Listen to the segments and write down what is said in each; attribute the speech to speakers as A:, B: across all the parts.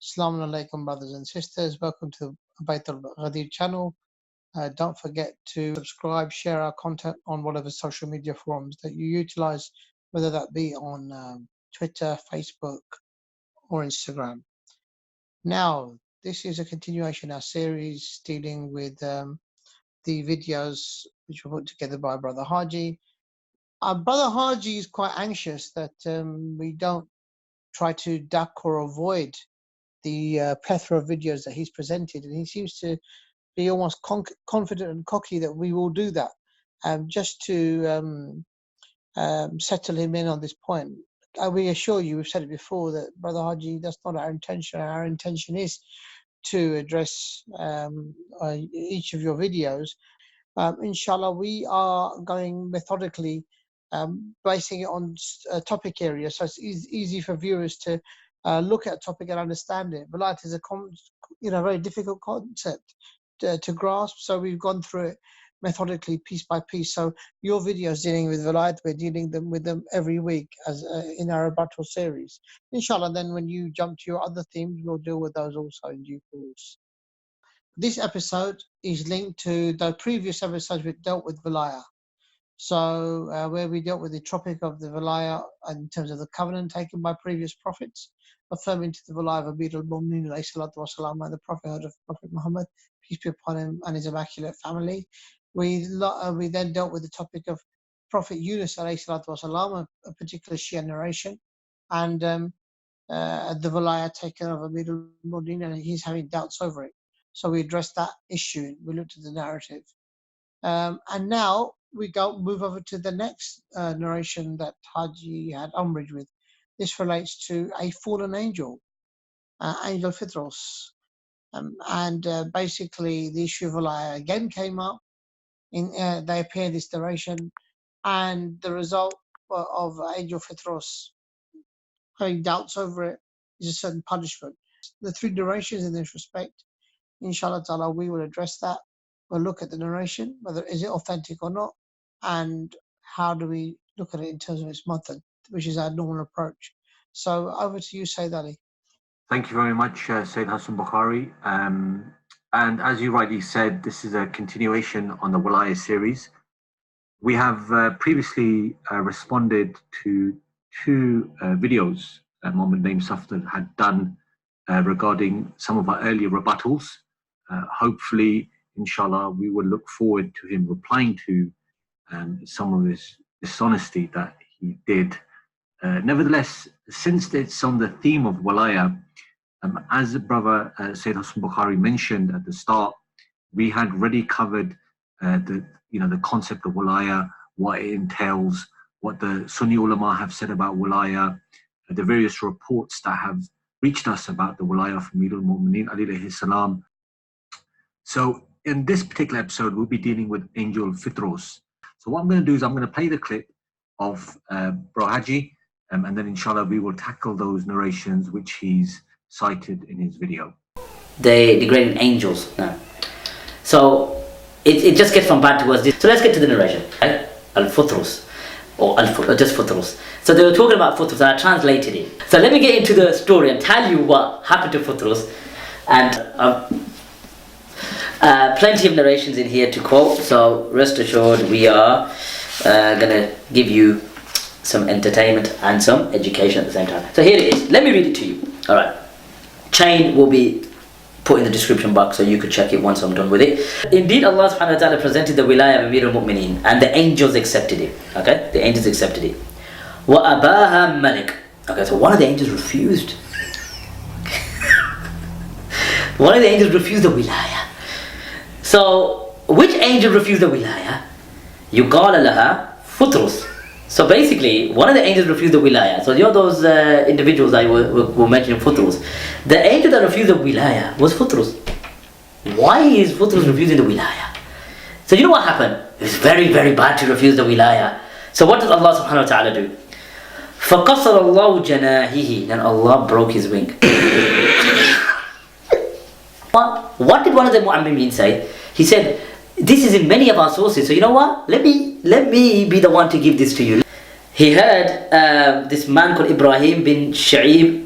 A: Assalamu alaikum, brothers and sisters. Welcome to the 𝗙𝗢𝗣𝗡𝗦 channel. Don't forget to subscribe, share our content on whatever social media forums that you utilize, whether that be on Twitter, Facebook, or Instagram. Now, this is a continuation of our series dealing with the videos which were put together by Brother Haji. Brother Haji is quite anxious that we don't try to duck or avoid the plethora of videos that he's presented, and he seems to be almost confident and cocky that we will do that. Just to settle him in on this point, we assure you, we've said it before, that Brother Haji, that's not our intention. Our intention is to address each of your videos. Inshallah, we are going methodically, basing it on topic areas, so it's easy for viewers to look at a topic and understand it. Wilayah is a very difficult concept to grasp, so we've gone through it methodically, piece by piece. So your videos dealing with Wilayah, we're dealing with them every week as in our rebuttal series. Inshallah, then when you jump to your other themes, we'll deal with those also in due course. This episode is linked to the previous episodes we dealt with Wilayah. So where we dealt with the topic of the Wilayah in terms of the covenant taken by previous prophets, affirming to the Wilayah of 𝗦𝗨𝗣𝗣𝗢𝗦𝗖𝗢𝗙𝗦𝗍𝗩 and the prophethood of Prophet Muhammad, peace be upon him, and his immaculate family. We then dealt with the topic of Prophet Yunus 𝗪, a particular Shia narration, and the Wilayah taken of 𝗦𝗨𝗣𝗣𝗢𝗦𝗖𝗢𝗙, and he's having doubts over it. So we addressed that issue. We looked at the narrative. And now we move over to the next narration that Haji had umbrage with. This relates to a fallen angel, angel FUTRUS. And basically the issue of Wilayah again came up. They appear in this narration, and the result of angel FUTRUS having doubts over it is a certain punishment. The three narrations in this respect, inshallah ta'ala, we will address that. We'll look at the narration, whether is it authentic or not, and how do we look at it in terms of its method, which is our normal approach. So over to you, Sayyid Ali.
B: Thank you very much, Sayyid Hassan Bukhari. And as you rightly said, this is a continuation on the Wilayah series. We have previously responded to two videos Muhammad Safdar had done regarding some of our earlier rebuttals. Hopefully, inshallah, we will look forward to him replying to some of his dishonesty that he did. Nevertheless, since it's on the theme of Wilayah, as brother Sayyid Hassan Bukhari mentioned at the start, we had already covered the concept of Wilayah, what it entails, what the Sunni ulama have said about Wilayah, the various reports that have reached us about the Wilayah of 𝗦𝗨𝗣𝗣𝗢𝗦𝗖𝗢𝗙 alayhi salam. So in this particular episode, we'll be dealing with angel FUTRUS. So what I'm going to do is I'm going to play the clip of Bro Haji, and then inshallah we will tackle those narrations which he's cited in his video.
C: They degraded angels. No. So it just gets from bad to worse. So let's get to the narration. Right? Al-FUTRUS, or just FUTRUS. So they were talking about FUTRUS, and I translated it. So let me get into the story and tell you what happened to FUTRUS. And plenty of narrations in here to quote, so rest assured we are gonna give you some entertainment and some education at the same time. So here it is. Let me read it to you. All right. Chain will be put in the description box so you could check it once I'm done with it. Indeed, Allah subhanahu wa ta'ala presented the Wilayah of 𝗦𝗨𝗣𝗣𝗢𝗦𝗖𝗢𝗙, and the angels accepted it. Okay, the angels accepted it. وَأَبَاهَا مَلِكٌ. Okay, so one of the angels refused. One of the angels refused the Wilayah. So, which angel refused the Wilayah? يُقَالَ لَهَا FUTRUS. So basically, one of the angels refused the Wilayah. So you know those individuals I were mentioning, FUTRUS. The angel that refused the Wilayah was FUTRUS. Why is FUTRUS refusing the Wilayah? So you know what happened? It's very, very bad to refuse the Wilayah. So what does Allah subhanahu wa ta'ala do? فَقَصَرَ اللَّهُ جَنَاحِهِ. Then Allah broke his wing. What did one of the mu'ammimin say? He said, this is in many of our sources, so you know what? Let me be the one to give this to you. He heard this man called Ibrahim bin Sha'ib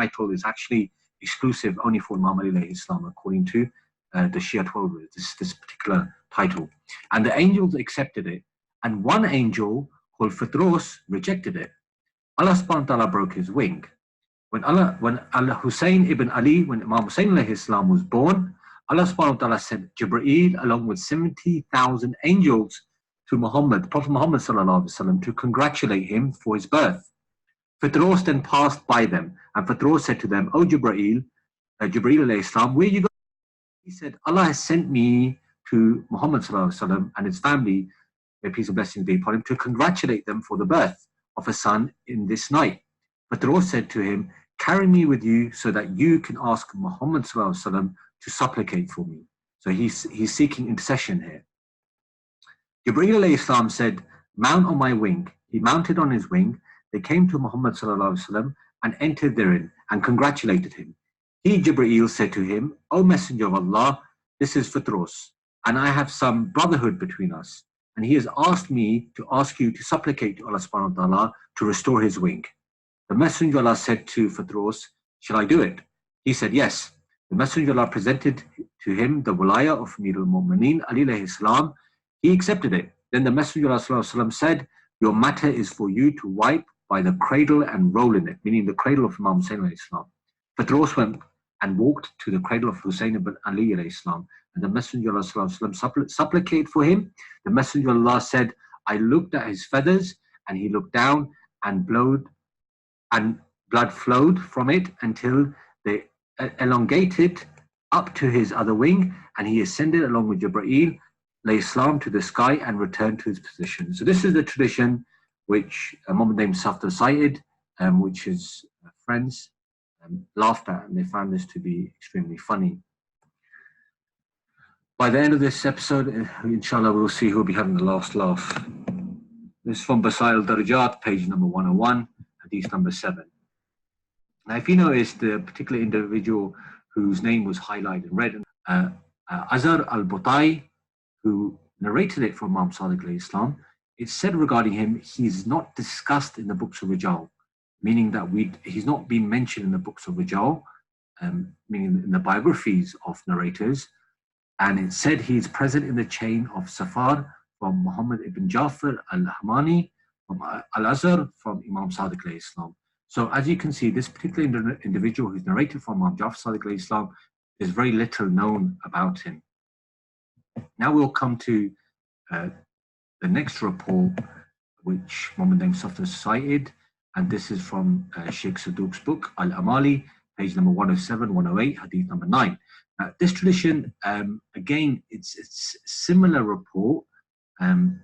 B: title is actually exclusive only for Imam Ali alayhi salam, according to the Shia 12, this particular title. And the angels accepted it, and one angel called FUTRUS rejected it. Allah subhanahu wa ta'ala broke his wing. When Hussein ibn Ali, when Imam Hussein alayhi salam was born, Allah subhanahu wa ta'ala sent Jibreel along with 70,000 angels to Muhammad, Prophet Muhammad sallallahu alaihi wasallam, to congratulate him for his birth. FUTRUS then passed by them, and FUTRUS said to them, "O Jibreel alayhi salam, where you going?" He said, "Allah has sent me to Muhammad sallallahu alaihi wasallam and his family, may peace and blessings be upon him, to congratulate them for the birth of a son in this night." FUTRUS said to him, "Carry me with you so that you can ask Muhammad sallallahu alaihi wasallam to supplicate for me." So he's seeking intercession here. Jibreel alayhi salam said, "Mount on my wing." He mounted on his wing. They came to Muhammad sallallahu alaihi wasallam and entered therein and congratulated him. He, Jibreel, said to him, "O Messenger of Allah, this is FUTRUS, and I have some brotherhood between us, and he has asked me to ask you to supplicate to Allah subhanahu wa ta'ala to restore his wing." The Messenger of Allah said to FUTRUS, "Shall I do it?" He said, "Yes." The Messenger of Allah presented to him the Wilayah of Amir al-Mu'mineen Ali alayhi salam. He accepted it. Then the Messenger of Allah sallallahu alaihi wasallam said, "Your matter is for you to wipe by the cradle and roll in it," meaning the cradle of Imam Hussein alayhi salam. FUTRUS went and walked to the cradle of Hussein ibn Ali alayhi salam, and the Messenger of Allah sallallahu alaihi wasallam supplicated for him. The Messenger of Allah said, "I looked at his feathers, and he looked down, and blood flowed from it until they elongated up to his other wing, and he ascended along with Jibreel alayhi salam to the sky and returned to his position." So this is the tradition which 𝗦𝗨𝗕𝗦𝗖𝗥𝗡𝗦 Safdar cited, which his friends laughed at, and they found this to be extremely funny. By the end of this episode, inshallah, we'll see who will be having the last laugh. This is from 𝗙𝗢𝗪𝗓𝗏, page number 101, hadith number 7. Now, if you notice, the particular individual whose name was highlighted in red, 𝗧𝗨𝗥𝗡𝗦, who narrated it from Imam Sadiq alayhi salam, it said regarding him, he's not discussed in the books of Rijal, meaning that he's not been mentioned in the books of Rijal, meaning in the biographies of narrators. And it said he's present in the chain of Safar from Muhammad ibn Ja'far al-Hamani, from Al-Azhar, from Imam Sadiq alayhi salam. So as you can see, this particular individual who's narrated from Imam Ja'far Sadiq alayhi salam, there's very little known about him. Now we'll come to the next report, which 𝗦𝗨𝗕𝗦𝗖𝗥𝗡𝗦 Safdar cited, and this is from Sheikh Saduq's book, Al-Amali, page number 107, 108, hadith number 9. This tradition, again, it's a similar report,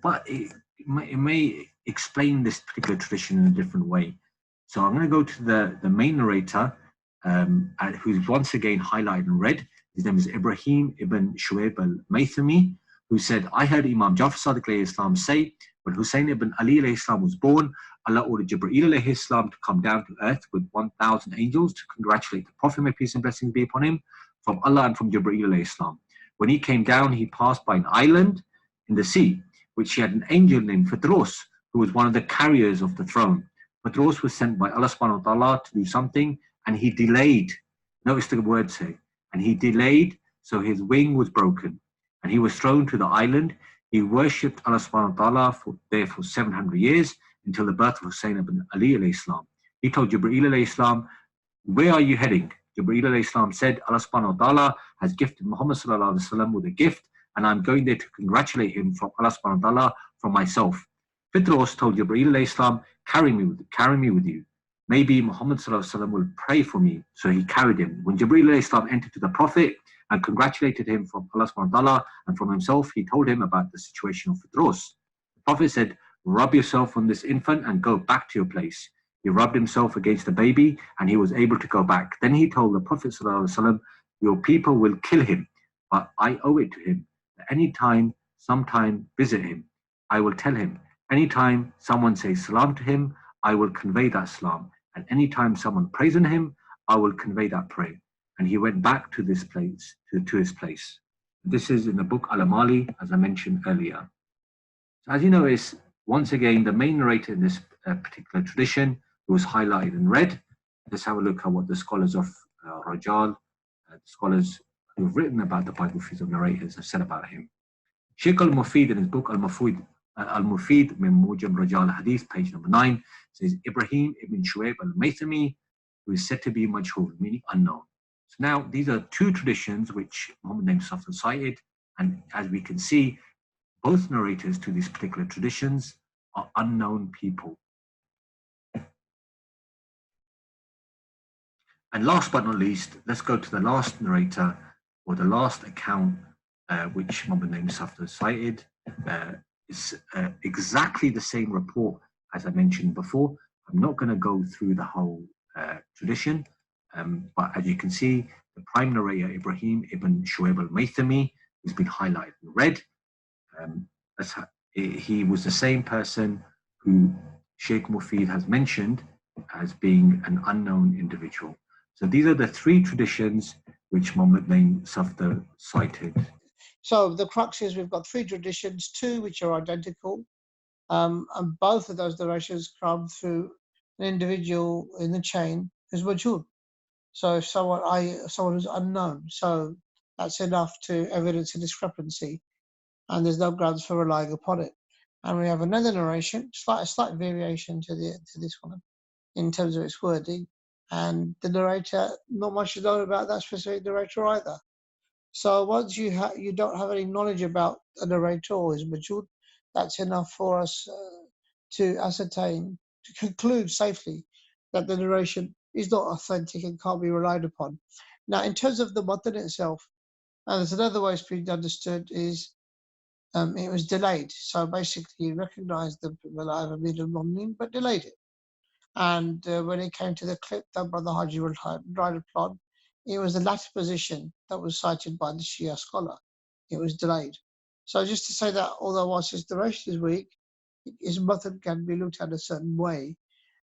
B: but it may explain this particular tradition in a different way. So I'm going to go to the main narrator, who's once again highlighted in red. His name is Ibrahim ibn Shu'aib al-Maythami, who said, "I heard Imam Ja'far Sadiq alayhi salam say, when Hussein ibn Ali alayhi salam was born, Allah ordered Jibreel alayhi salam to come down to earth with 1,000 angels to congratulate the Prophet, may peace and blessings be upon him, from Allah and from Jibreel alayhi salam. When he came down, he passed by an island in the sea, which he had an angel named FUTRUS, who was one of the carriers of the throne. FUTRUS was sent by Allah subhanahu wa ta'ala to do something, and he delayed. Notice the words here. And he delayed so his wing was broken, and he was thrown to the island. He worshipped Allah subhanahu wa ta'ala there for 700 years until the birth of Hussein ibn Ali alayhi salam. He told Jibreel alayhi salam, where are you heading? Jibreel alayhi salam said, Allah subhanahu wa ta'ala has gifted Muhammad sallallahu alayhi wa sallam with a gift, and I'm going there to congratulate him from Allah subhanahu wa ta'ala from myself. FUTRUS told Jibreel alayhi salam, carry me with you. Maybe Muhammad sallallahu alayhi wa sallam will pray for me. So he carried him. When Jibreel alayhi salam entered to the Prophet and congratulated him from Allah subhanahu wa ta'ala and from himself, he told him about the situation of FUTRUS. The Prophet said, rub yourself on this infant and go back to your place. He rubbed himself against the baby and he was able to go back. Then he told the Prophet sallallahu alaihi wasallam, your people will kill him, but I owe it to him. Anytime, sometime, visit him. I will tell him. Anytime someone says salam to him, I will convey that salam. And anytime someone prays on him, I will convey that prayer. And he went back to this place, to his place. This is in the book Al-Amali, as I mentioned earlier. So as you notice, once again, the main narrator in this particular tradition was highlighted in red. Let's have a look at what the scholars of Rajal, the scholars who've written about the biographies of narrators have said about him. Sheikh al-Mufid in his book Al-Mufid min Mujam Rajal Hadith, page number 9, says Ibrahim ibn 𝗦𝗨𝗕𝗦𝗢𝗡𝗦, who is said to be majhul, meaning unknown. So now these are two traditions which Muhammad Safdar cited, and as we can see, both narrators to these particular traditions are unknown people. And last but not least, let's go to the last narrator, or the last account which Muhammad Safdar cited. It's exactly the same report as I mentioned before. I'm not going to go through the whole tradition, but as you can see, the prime narrator Ibrahim ibn 𝗦𝗨𝗕𝗦𝗢𝗡𝗦 has been highlighted in red. He was the same person who Sheikh Mufid has mentioned as being an unknown individual. So these are the three traditions which Muhammad Safdar cited.
A: So the crux is we've got three traditions, two which are identical, and both of those narrations come through an individual in the chain who's majhul. So someone who's unknown. So that's enough to evidence a discrepancy, and there's no grounds for relying upon it. And we have another narration, a slight variation to this one in terms of its wording, and the narrator, not much is known about that specific narrator either. So once you don't have any knowledge about a narrator or his majhul, that's enough for us to ascertain, to conclude safely that the narration is not authentic and can't be relied upon. Now, in terms of the matan itself, there's another way it's been understood is it was delayed. So basically, he recognized the Wilayah of Amir al-Mu'mineen, but delayed it. And when it came to the clip done by the Haji upon, it was the latter position that was cited by the Shia scholar. It was delayed. So just to say that, although whilst his narration is weak, his method can be looked at a certain way,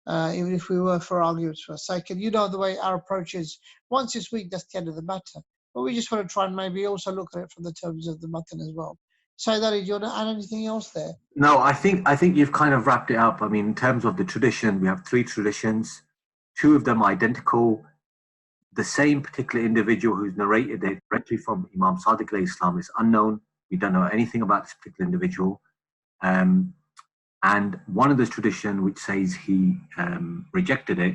A: even if we were for argument's sake. And you know the way our approach is, once it's weak, that's the end of the matter. But we just want to try and maybe also look at it from the terms of the matan as well. So that, do you want to add anything else there?
B: No, I think you've kind of wrapped it up. I mean, in terms of the tradition, we have three traditions. Two of them are identical. The same particular individual who's narrated it directly from Imam Sadiq alayhi salam is unknown. We don't know anything about this particular individual. And one of the tradition which says he rejected it,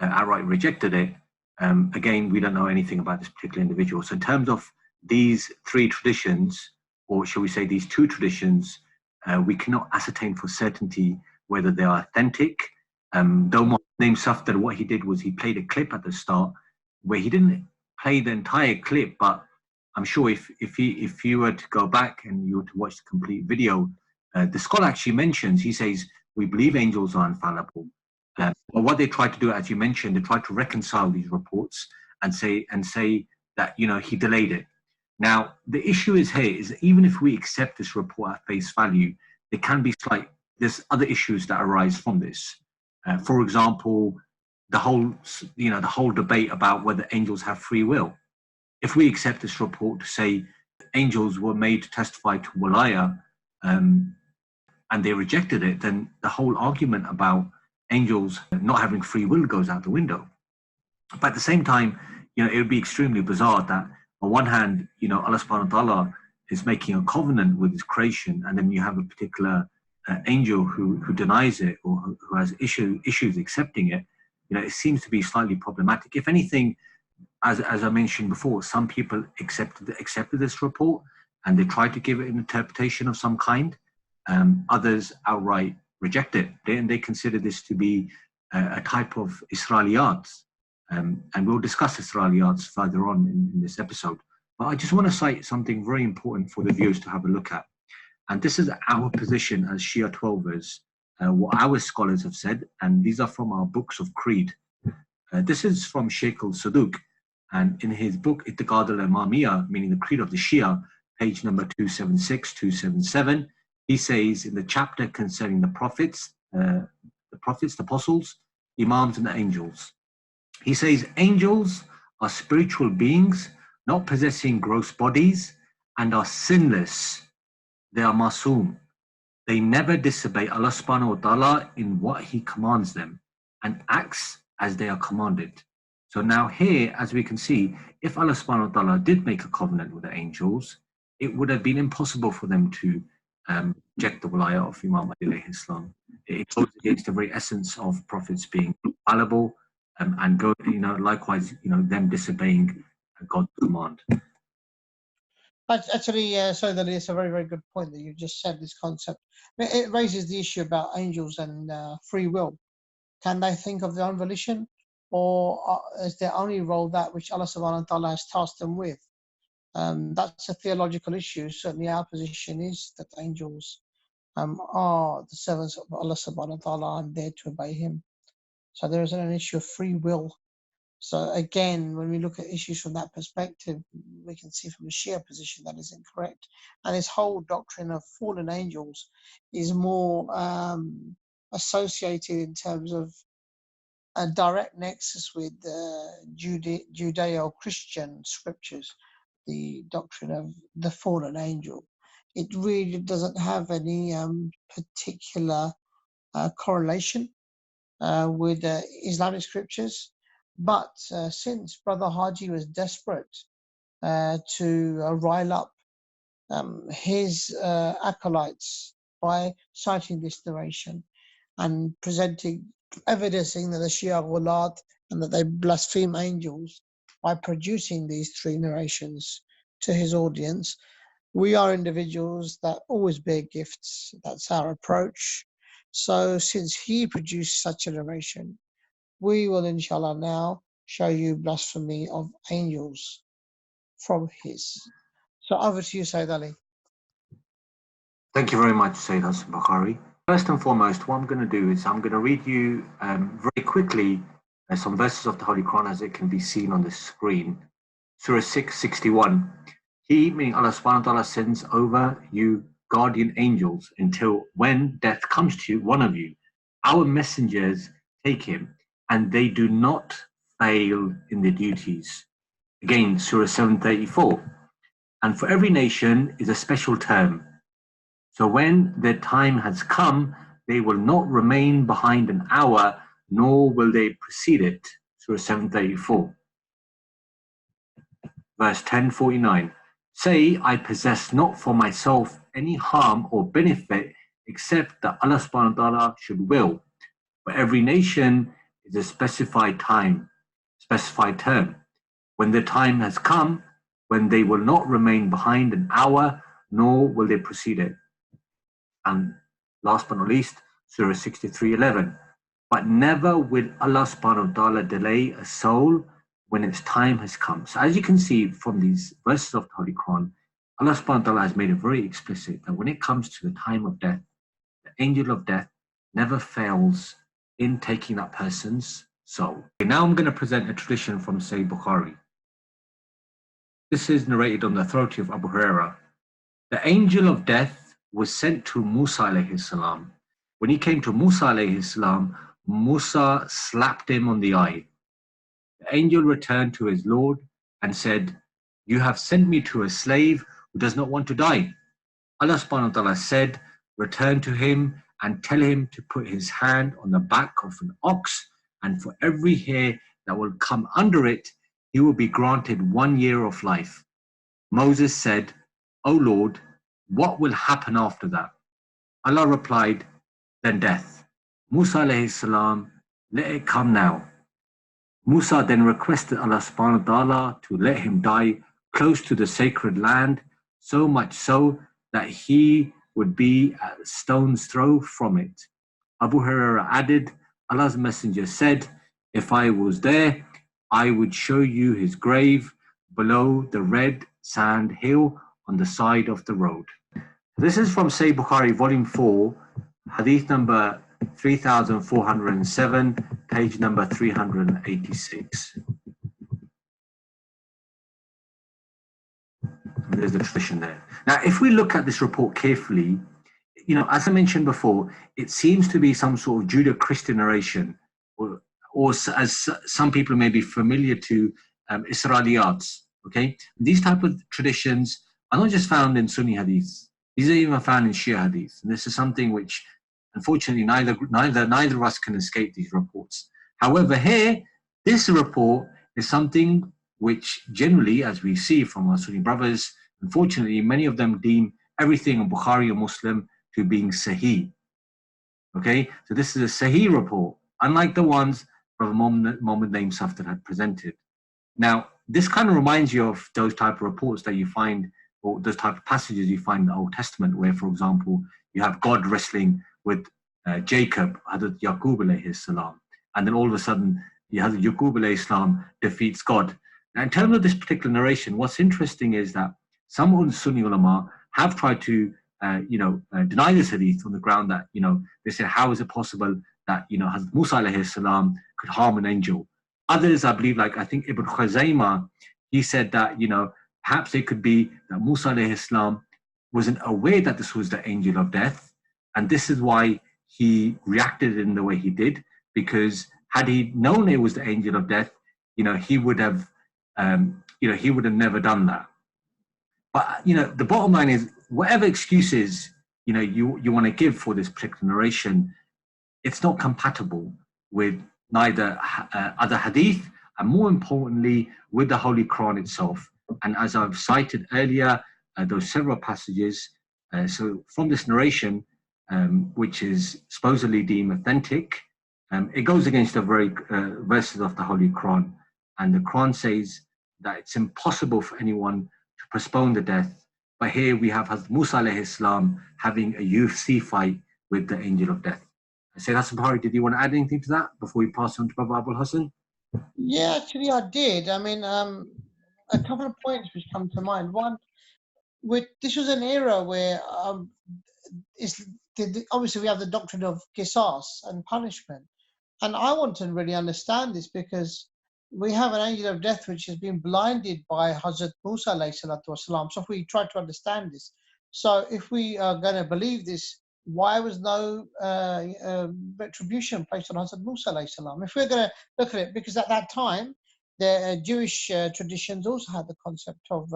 B: outright rejected it, again, we don't know anything about this particular individual. So in terms of these three traditions, or shall we say these two traditions, we cannot ascertain for certainty whether they are authentic. Though my name Safdar, what he did was he played a clip at the start where he didn't play the entire clip, but I'm sure if you were to go back and you were to watch the complete video, the scholar actually mentions, he says, we believe angels are infallible. But what they try to do, as you mentioned, they try to reconcile these reports and say that, you know, he delayed it. Now, the issue is here is that even if we accept this report at face value, there can be there's other issues that arise from this. For example, the whole debate about whether angels have free will. If we accept this report to say angels were made to testify to Wilayah, and they rejected it, then the whole argument about angels not having free will goes out the window. But at the same time, you know, it would be extremely bizarre that On one hand, Allah subhanahu wa ta'ala is making a covenant with his creation, and then you have a particular angel who denies it, or who has issues accepting it. It seems to be slightly problematic. If anything, as I mentioned before, some people accepted this report and they tried to give it an interpretation of some kind. Others outright reject it. They consider this to be a type of Israeliyats. And we'll discuss Israeliyats further on in this episode. But I just want to cite something very important for the viewers to have a look at. And this is our position as Shia Twelvers, what our scholars have said, and these are from our books of creed. This is from Sheikh al-Saduq, and in his book 𝗙𝗢𝗎𝗓, meaning the Creed of the Shia, page number 276, 277, he says in the chapter concerning the prophets, the apostles, imams, and the angels, he says, angels are spiritual beings, not possessing gross bodies, and are sinless. They are masoom. They never disobey Allah subhanahu wa ta'ala in what he commands them, and acts as they are commanded. So now here, as we can see, if Allah subhanahu wa ta'ala did make a covenant with the angels, it would have been impossible for them to reject the wilayah of Imam Ali alayhi salam. It goes against the very essence of prophets being fallible, and go, likewise, them disobeying God's command.
A: Actually, so that it's a very, very good point that you just said, this concept. It raises the issue about angels and free will. Can they think of their own volition, or is their only role that which Allah subhanahu wa ta'ala has tasked them with? That's a theological issue. Certainly our position is that angels are the servants of Allah subhanahu wa ta'ala and there to obey him. So there isn't an issue of free will. So again, when we look at issues from that perspective, we can see from the Shia position that is incorrect. And this whole doctrine of fallen angels is more associated in terms of a direct nexus with Judeo-Christian scriptures, the doctrine of the fallen angel. It really doesn't have any particular correlation with Islamic scriptures. But since Brother Haji was desperate to rile up his acolytes by citing this narration and evidencing that the Shia ghulat and that they blaspheme angels by producing these three narrations to his audience, we are individuals that always bear gifts. That's our approach. So since he produced such a narration, we will inshallah now show you blasphemy of angels from his. So over to you, Sayyid Ali.
B: Thank you very much, Sayyid Hassan Bukhari. First and foremost, what I'm going to do is I'm going to read you very quickly some verses of the Holy Quran as it can be seen on the screen. Surah 661. He, meaning Allah subhanahu wa ta'ala, sends over you guardian angels until when death comes to one of you, our messengers take him, and they do not fail in their duties. Again, Surah 734. And for every nation is a special term. So when their time has come, they will not remain behind an hour, nor will they precede it. Surah 734. Verse 1049. Say, I possess not for myself any harm or benefit except that Allah subhanahu wa ta'ala should will. For every nation is a specified term. When the time has come, when they will not remain behind an hour, nor will they precede it. And last but not least, Surah 63:11. But never will Allah subhanahu wa ta'ala delay a soul when its time has come. So as you can see from these verses of the Holy Quran, Allah subhanahu wa ta'ala has made it very explicit that when it comes to the time of death, the angel of death never fails in taking that person's soul. Okay, now I'm going to present a tradition from Sahih Bukhari. This is narrated on the authority of Abu Hurairah. The angel of death was sent to Musa alayhi salam. When he came to Musa alayhi salam, Musa slapped him on the eye. The angel returned to his Lord and said, you have sent me to a slave who does not want to die. Allah subhanahu wa ta'ala said, return to him and tell him to put his hand on the back of an ox, and for every hair that will come under it, he will be granted 1 year of life. Moses said, O Lord, what will happen after that? Allah replied, then death. Musa alayhi salam, let it come now. Musa then requested Allah subhanahu wa ta'ala to let him die close to the sacred land, so much so that he would be a stone's throw from it. Abu Hurairah added, Allah's messenger said, if I was there, I would show you his grave below the red sand hill on the side of the road. This is from Sahih Bukhari, volume 4, hadith number 3407, page number 386. There's the tradition there. Now, if we look at this report carefully, you know, as I mentioned before, it seems to be some sort of Judeo-Christian narration, or as some people may be familiar to, Israeliyats. Okay, these type of traditions are not just found in Sunni hadith; these are even found in Shia hadith. And this is something which, unfortunately, neither of us can escape these reports. However, here, this report is something which generally, as we see from our Sunni brothers, unfortunately, many of them deem everything in Bukhari or Muslim to being Sahih. Okay, so this is a Sahih report, unlike the ones Brother Muhammad Safdar had presented. Now, this kind of reminds you of those type of reports that you find, or those type of passages you find in the Old Testament, where, for example, you have God wrestling with Jacob, Hazrat Yaqub alayhi salam, and then all of a sudden, Hazrat Yaqub alayhi salam defeats God. Now, in terms of this particular narration, what's interesting is that some Sunni ulama have tried to, deny this hadith on the ground that, they say, how is it possible that, Hazrat Musa alayhi salam could harm an angel? Others, I believe, like I think Ibn Khuzaymah, he said that, perhaps it could be that Musa alayhi salam wasn't aware that this was the angel of death, and this is why he reacted in the way he did, because had he known it was the angel of death, he would have, he would have never done that. But, the bottom line is, whatever excuses, you want to give for this particular narration, it's not compatible with neither other hadith, and more importantly, with the Holy Quran itself. And as I've cited earlier, those several passages, so from this narration, which is supposedly deemed authentic, it goes against the very verses of the Holy Quran. And the Quran says that it's impossible for anyone to postpone the death. But here we have Hazrat Musa alayhi salam having a UFC fight with the angel of death. Sayyid Hassan Bukhari, did you want to add anything to that before we pass on to Brother Abul Hassan?
A: Yeah, actually I did. I mean, a couple of points which come to mind. One, this was an era where obviously we have the doctrine of qisas and punishment. And I want to really understand this because we have an angel of death which has been blinded by Hazrat Musa alayhi salatu wasalam. So if we try to understand this, so if we are going to believe this, why was no retribution placed on Hazrat Musa alayhi salam? If we're going to look at it, because at that time, the Jewish traditions also had the concept of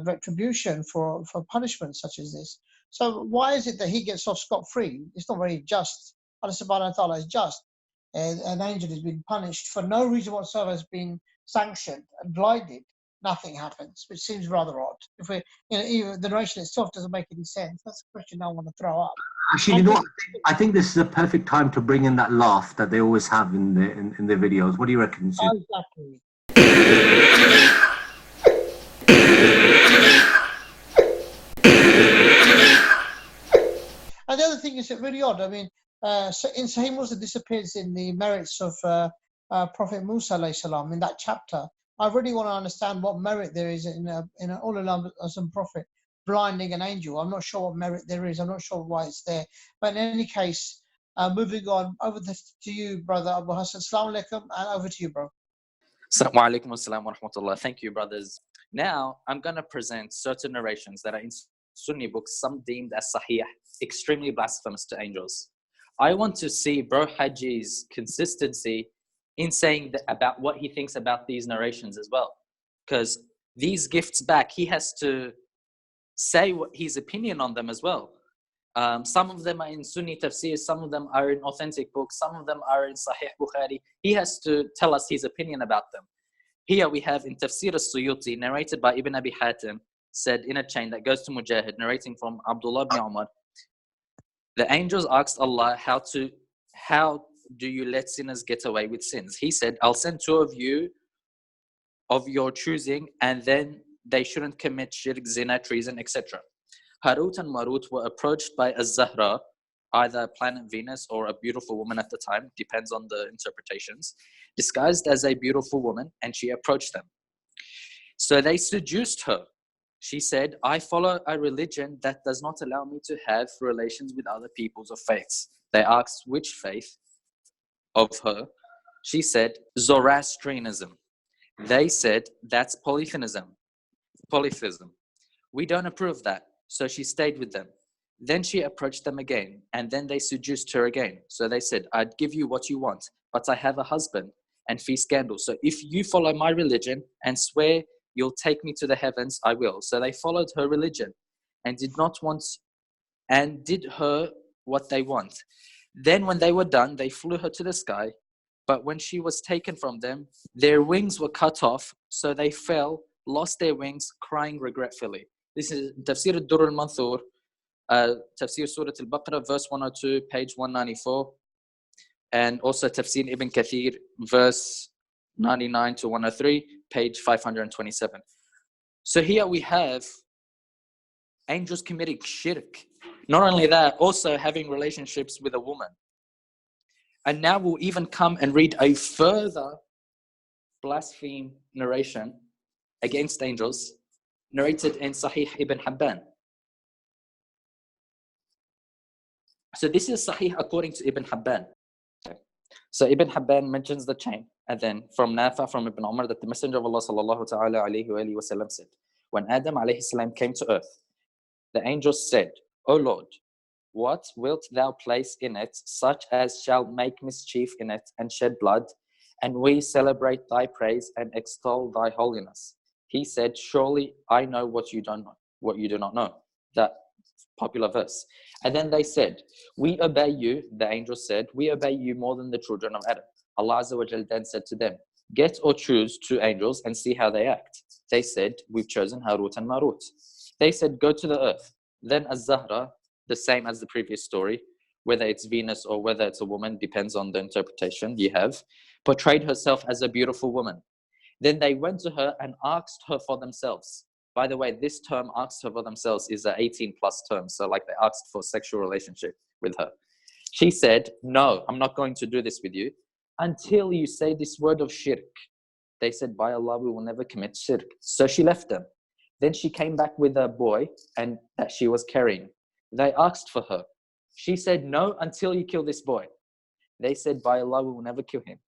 A: retribution for punishment such as this. So why is it that he gets off scot-free? It's not very just. Allah subhanahu wa ta'ala is just. An angel has been punished for no reason whatsoever, has been sanctioned and blinded. Nothing happens, which seems rather odd. If we, even the narration itself doesn't make any sense. That's a question I want to throw up.
B: Actually, I think this is a perfect time to bring in that laugh that they always have in the videos. What do you reckon, Sid?
A: Exactly. And the other thing is really odd. I mean, so in Sahih Muslim, this appears in the merits of Prophet Musa alayhi salam in that chapter. I really want to understand what merit there is in an ulul azm prophet blinding an angel. I'm not sure what merit there is. I'm not sure why it's there. But in any case, moving on, over to you, Brother Abu Hassan. Assalamu alaikum, and over to you, bro.
D: Wa alaikum assalam wa rahmatullah. Thank you, brothers. Now, I'm going to present certain narrations that are in Sunni books, some deemed as sahih, extremely blasphemous to angels. I want to see Bro Hajji's consistency in saying about what he thinks about these narrations as well. Because these gifts back, he has to say what his opinion on them as well. Some of them are in Sunni tafsir, some of them are in authentic books, some of them are in Sahih Bukhari. He has to tell us his opinion about them. Here we have in Tafsir al-Suyuti, narrated by Ibn Abi Hatim, said in a chain that goes to Mujahid, narrating from Abdullah ibn Umar, the angels asked Allah, how do you let sinners get away with sins? He said, I'll send two of you of your choosing, and then they shouldn't commit shirk, zina, treason, etc. Harut and Marut were approached by 𝗧𝗨𝗥𝗡𝗦, either planet Venus or a beautiful woman at the time, depends on the interpretations, disguised as a beautiful woman, and she approached them. So they seduced her. She said, I follow a religion that does not allow me to have relations with other peoples of faiths. They asked which faith of her. She said, Zoroastrianism. They said, that's polytheism. We don't approve that. So she stayed with them. Then she approached them again, and then they seduced her again. So they said, I'd give you what you want, but I have a husband and feast scandal. So if you follow my religion and swear you'll take me to the heavens, I will. So they followed her religion and did her what they want. Then when they were done, they flew her to the sky. But when she was taken from them, their wings were cut off. So they fell, lost their wings, crying regretfully. This is Tafsir al-Durr al-Manthur, Tafsir Surah al-Baqarah, verse 102, page 194. And also Tafsir Ibn Kathir, verse 99 to 103, page 527. So here we have angels committing shirk. Not only that, also having relationships with a woman. And now we'll even come and read a further blaspheme narration against angels, narrated in Sahih Ibn Hibban. So this is Sahih according to Ibn Hibban. So Ibn Hibban mentions the chain, and then from Nafi' from Ibn Umar, that the Messenger of Allah sallallahu ta'ala alayhi wa sallam said, when Adam alayhi salam came to earth, the angels said, O Lord, what wilt thou place in it, such as shall make mischief in it and shed blood, and we celebrate thy praise and extol thy holiness? He said, surely I know what you don't know, what you do not know. That popular verse. And then they said, we obey you, the angels said, we obey you more than the children of Adam. Allah Azza wa Jal then said to them, get or choose two angels and see how they act. They said, we've chosen Harut and Marut. They said, go to the earth. Then 𝗧𝗨𝗥𝗡𝗦, the same as the previous story, whether it's Venus or whether it's a woman, depends on the interpretation you have, portrayed herself as a beautiful woman. Then they went to her and asked her for themselves. By the way, this term, asked her for themselves, is an 18+ term. So like they asked for sexual relationship with her. She said, no, I'm not going to do this with you until you say this word of shirk. They said, by Allah, we will never commit shirk. So she left them. Then she came back with a boy and that she was carrying. They asked for her. She said, no, until you kill this boy. They said, by Allah, we will never kill him.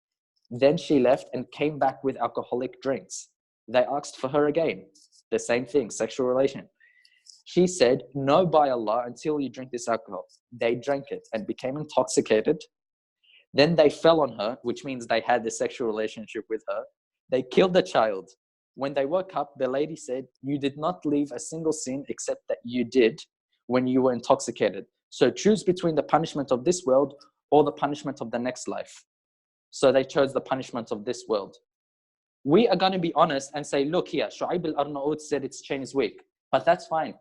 D: Then she left and came back with alcoholic drinks. They asked for her again. The same thing, sexual relation. She said, no, by Allah, until you drink this alcohol. They drank it and became intoxicated. Then they fell on her, which means they had the sexual relationship with her. They killed the child. When they woke up, the lady said, you did not leave a single sin except that you did when you were intoxicated. So choose between the punishment of this world or the punishment of the next life. So they chose the punishment of this world. We are going to be honest and say, look here, 𝗧𝗨𝗥𝗡𝗦 said its chain is weak, but that's fine.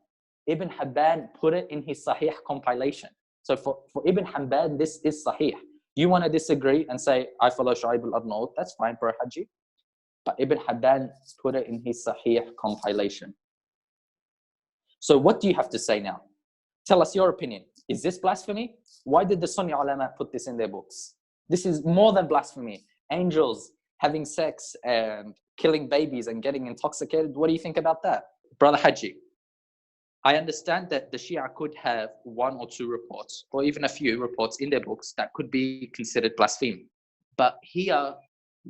D: Ibn Hibban put it in his Sahih compilation. So for Ibn Hibban, this is Sahih. You want to disagree and say, I follow 𝗧𝗨𝗥𝗡𝗦, that's fine for a Hajji. But Ibn Hibban put it in his Sahih compilation. So what do you have to say now? Tell us your opinion. Is this blasphemy? Why did the Sunni ulama put this in their books? This is more than blasphemy. Angels having sex and killing babies and getting intoxicated. What do you think about that? Brother Haji, I understand that the Shia could have one or two reports, or even a few reports in their books that could be considered blasphemy. But here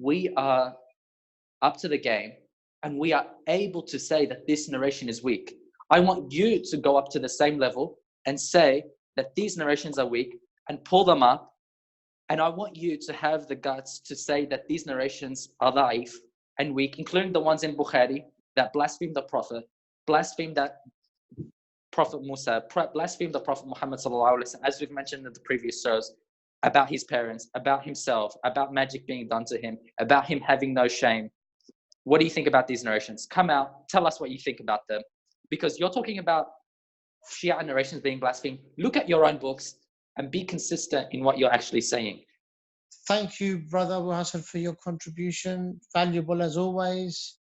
D: we are up to the game and we are able to say that this narration is weak. I want you to go up to the same level and say that these narrations are weak and pull them up. And I want you to have the guts to say that these narrations are da'if and weak, including the ones in Bukhari that blaspheme the Prophet, blaspheme that Prophet Musa, blaspheme the Prophet Muhammad sallallahu alaihi wasallam, as we've mentioned in the previous shows, about his parents, about himself, about magic being done to him, about him having no shame. What do you think about these narrations? Come out, tell us what you think about them. Because you're talking about Shia narrations being blasphemed. Look at your own books and be consistent in what you're actually saying.
A: Thank you, Brother Abu Hassan, for your contribution. Valuable as always.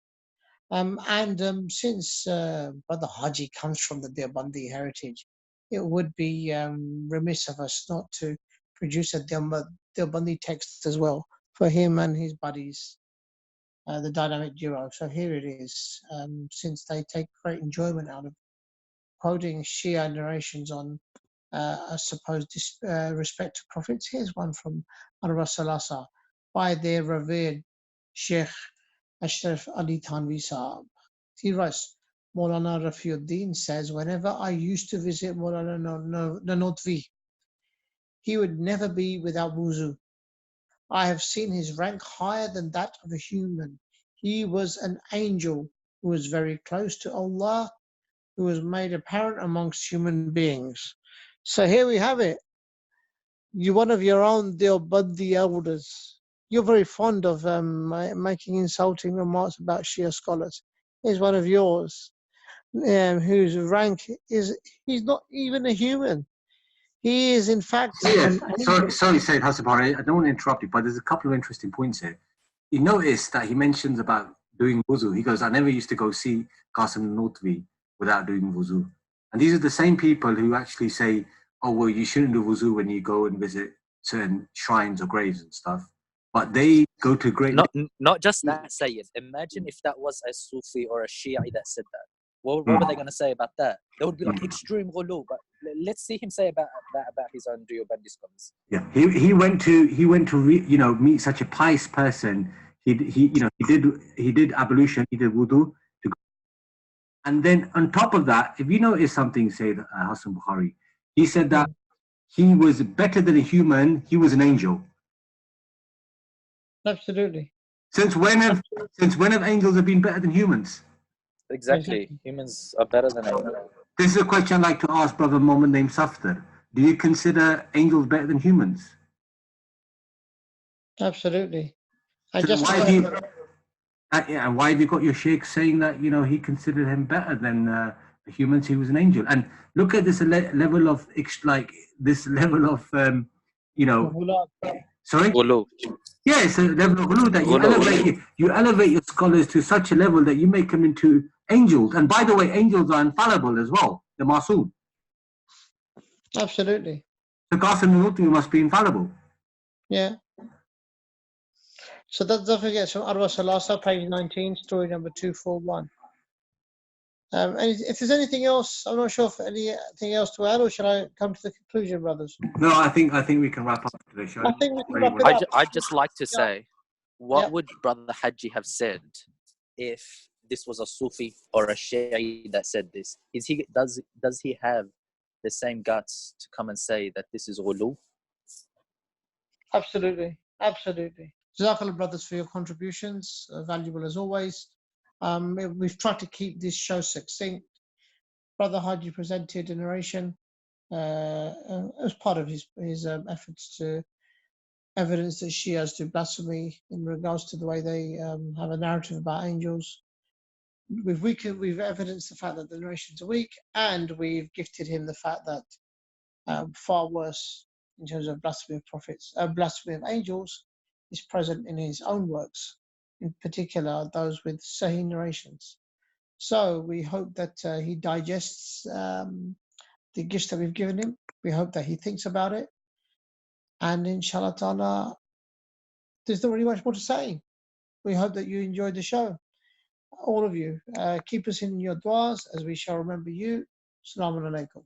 A: Since Brother Haji comes from the Deobandi heritage, it would be remiss of us not to produce a Deobandi text as well for him and his buddies, the dynamic duo. So here it is, since they take great enjoyment out of quoting Shia narrations on a supposed respect to prophets. Here's one from 𝗦𝗨𝗧𝗏𝗧 by their revered Sheikh Ashraf Ali Thanvi Sahab. He writes, Maulana Rafiuddin says, whenever I used to visit Maulana 𝗦𝗨𝗣𝗣𝗢𝗥𝗡𝗦, he would never be without wuzu. I have seen his rank higher than that of a human. He was an angel who was very close to Allah, who was made apparent amongst human beings. So here we have it. You're one of your own Deobandi elders. You're very fond of making insulting remarks about Shia scholars. Here's one of yours, whose rank is, he's not even a human. He is, in fact,
B: sorry, Sayyid 𝗧𝗨𝗥𝗡𝗦, I don't want to interrupt you, but there's a couple of interesting points here. You notice that he mentions about doing wuzu. He goes, I never used to go see Qasim 𝗦𝗨𝗣𝗣𝗢𝗏 without doing wuzu. And these are the same people who actually say, oh, well, you shouldn't do wuzu when you go and visit certain shrines or graves and stuff. But they go to great...
D: Not just that, Sayyid. Imagine if that was a Sufi or a Shia that said that. What were they going to say about that? They would be like extreme ghulu. But let's see him say about his own Deobandi scholars.
B: Yeah, he went to meet such a pious person. He did ablution, he did wudu. And then on top of that, if you notice something, say Hassan Bukhari, he said that he was better than a human. He was an angel.
A: Absolutely.
B: Since when have angels have been better than humans?
D: Exactly. Humans are better than angels.
B: This is a question I'd like to ask Brother Muhammad Safdar. Do you consider angels better than humans?
A: Absolutely.
B: And why have you got your sheikh saying that he considered him better than humans? He was an angel. And look at this level of sorry. Yeah, it's a level of ghulu that you elevate your scholars to such a level that you make them into angels. And by the way, angels are infallible as well. They're masoom.
A: Absolutely.
B: So Qasim 𝗦𝗦𝗡𝗦 must be infallible.
A: Yeah. So don't forget, from 𝗦𝗨𝗧𝗏𝗧, page 19, story number 241. And if there's anything else, I'm not sure if anything else to add, or should I come to the conclusion, brothers?
B: No, I think we can wrap up today's show.
A: I think we can wrap it up.
D: I'd just like to say, what would Brother Hajji have said if this was a Sufi or a Shia that said this? Does he have the same guts to come and say that this is ghulu?
A: Absolutely. Jazakallah, brothers, for your contributions, valuable as always. We've tried to keep this show succinct. Brother Haji presented a narration as part of his efforts to evidence that Shias do blasphemy in regards to the way they have a narrative about angels. We've evidenced the fact that the narrations are weak, and we've gifted him the fact that far worse in terms of blasphemy of prophets, blasphemy of angels, is present in his own works, in particular those with Sahih narrations. So we hope that he digests the gifts that we've given him. We hope that he thinks about it. And inshallah ta'ala, there's not really much more to say. We hope that you enjoyed the show. All of you, keep us in your du'as as we shall remember you. Assalamu alaikum.